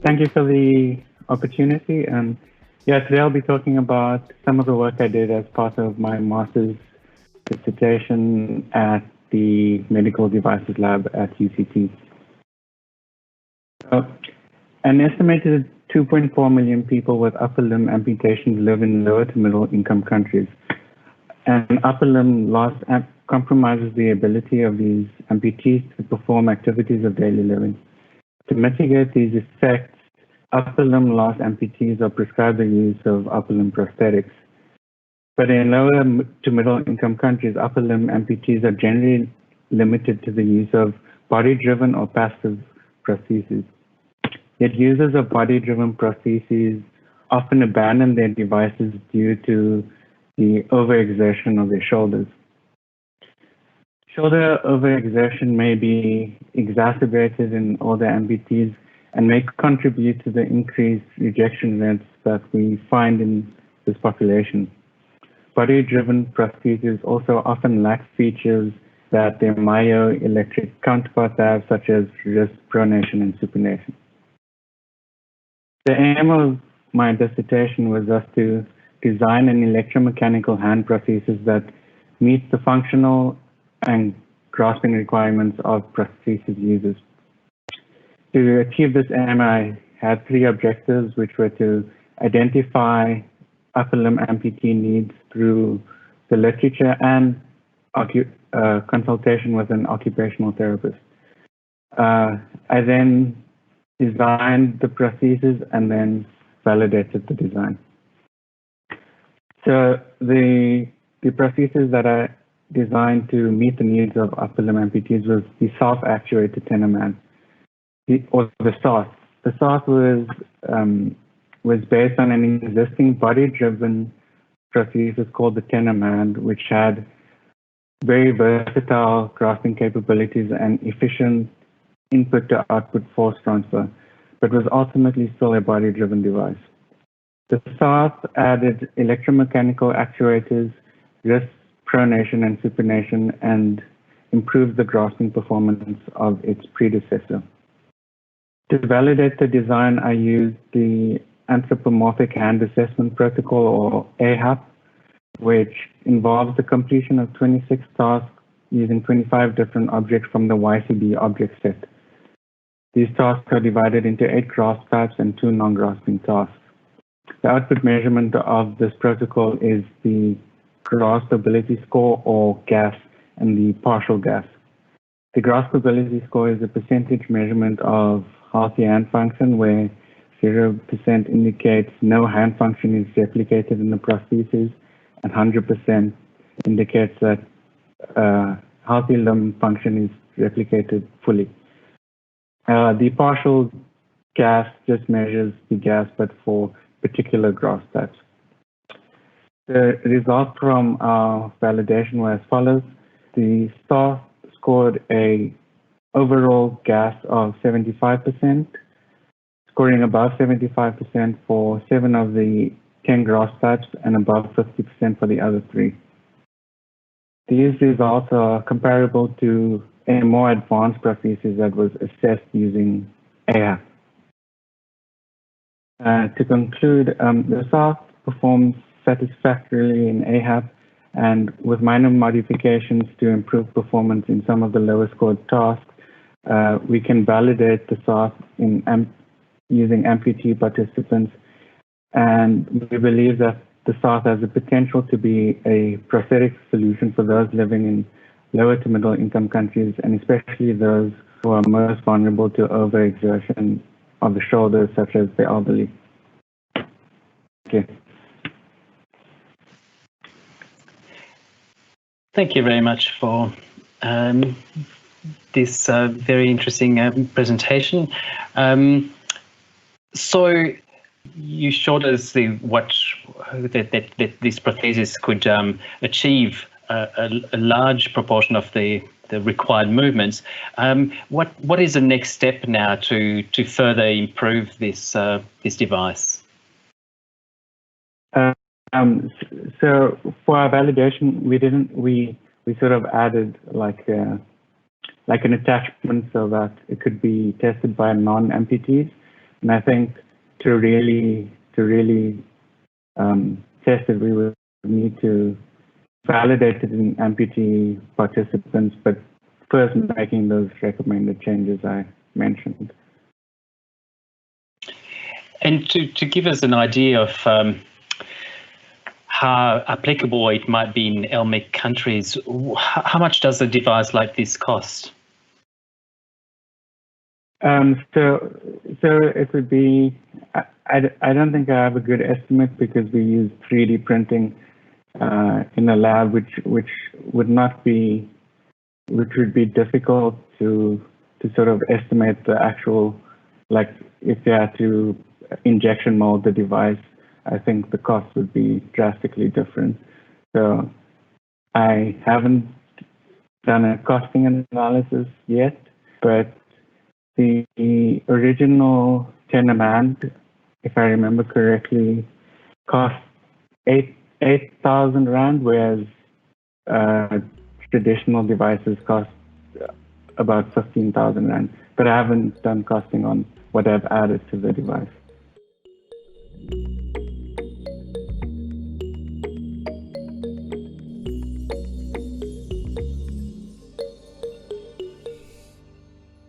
Thank you for the opportunity. And yeah, today I'll be talking about some of the work I did as part of my master's dissertation at the Medical Devices Lab at UCT. So, an estimated 2.4 million people with upper limb amputations live in lower to middle income countries. And upper limb loss compromises the ability of these amputees to perform activities of daily living. To mitigate these effects, upper limb loss amputees are prescribed the use of upper limb prosthetics. But in lower to middle income countries, upper limb amputees are generally limited to the use of body-driven or passive prostheses. Yet users of body-driven prostheses often abandon their devices due to the overexertion of their shoulders. Shoulder overexertion may be exacerbated in older amputees and may contribute to the increased rejection rates that we find in this population. Body-driven prostheses also often lack features that their myoelectric counterparts have, such as wrist pronation and supination. The aim of my dissertation was thus to design an electromechanical hand prosthesis that meets the functional and grasping requirements of prosthesis users. To achieve this aim, I had three objectives, which were to identify upper limb amputee needs through the literature and consultation with an occupational therapist. I then designed the prosthesis and then validated the design. So the prosthesis that I designed to meet the needs of upper limb amputees was the self-actuated Tenorman, or the SARS. The SARS was based on an existing body-driven prosthesis called the Tenorman, which had very versatile grasping capabilities and efficient input to output force transfer, but was ultimately still a body-driven device. The SARS added electromechanical actuators, wrist pronation and supination, and improved the grasping performance of its predecessor. To validate the design, I used the Anthropomorphic Hand Assessment Protocol, or AHAP, which involves the completion of 26 tasks using 25 different objects from the YCB object set. These tasks are divided into 8 grasp types and 2 non-grasping tasks. The output measurement of this protocol is the grasp ability score, or GAS, and the partial GAS. The grasp ability score is a percentage measurement of healthy hand function, where 0% indicates no hand function is replicated in the prosthesis, and 100% indicates that healthy limb function is replicated fully. The partial GAS just measures the GAS, but for particular grasp types. The results from our validation were as follows. The STAR scored a overall GAS of 75%, scoring above 75% for 7 of the 10 grasp types and above 50% for the other 3. These results are comparable to a more advanced prosthesis that was assessed using AHAP. To conclude, the SARS performs satisfactorily in AHAP, and with minor modifications to improve performance in some of the lower scored tasks, we can validate the SARS using amputee participants, and we believe that the SARS has the potential to be a prosthetic solution for those living in lower to middle income countries, and especially those who are most vulnerable to overexertion of the shoulders, such as the elderly. Thank you. Thank you very much for this very interesting presentation. So you showed us that this prosthesis could achieve a large proportion of the required movements. What is the next step now to further improve this device? So for our validation, we sort of added like an attachment so that it could be tested by non-amputees. And I think to really test it, we would need to validate it in amputee participants, but first making those recommended changes I mentioned. And to give us an idea of how applicable it might be in LMIC countries, how much does a device like this cost? So it would be, I don't think I have a good estimate because we use 3D printing in a lab, which would be difficult to sort of estimate the actual, like if you had to injection mold the device, I think the cost would be drastically different. So I haven't done a costing analysis yet, but the original 10 Ameen, if I remember correctly, cost 8,000 Rand, whereas traditional devices cost about 15,000 Rand. But I haven't done costing on what I've added to the device.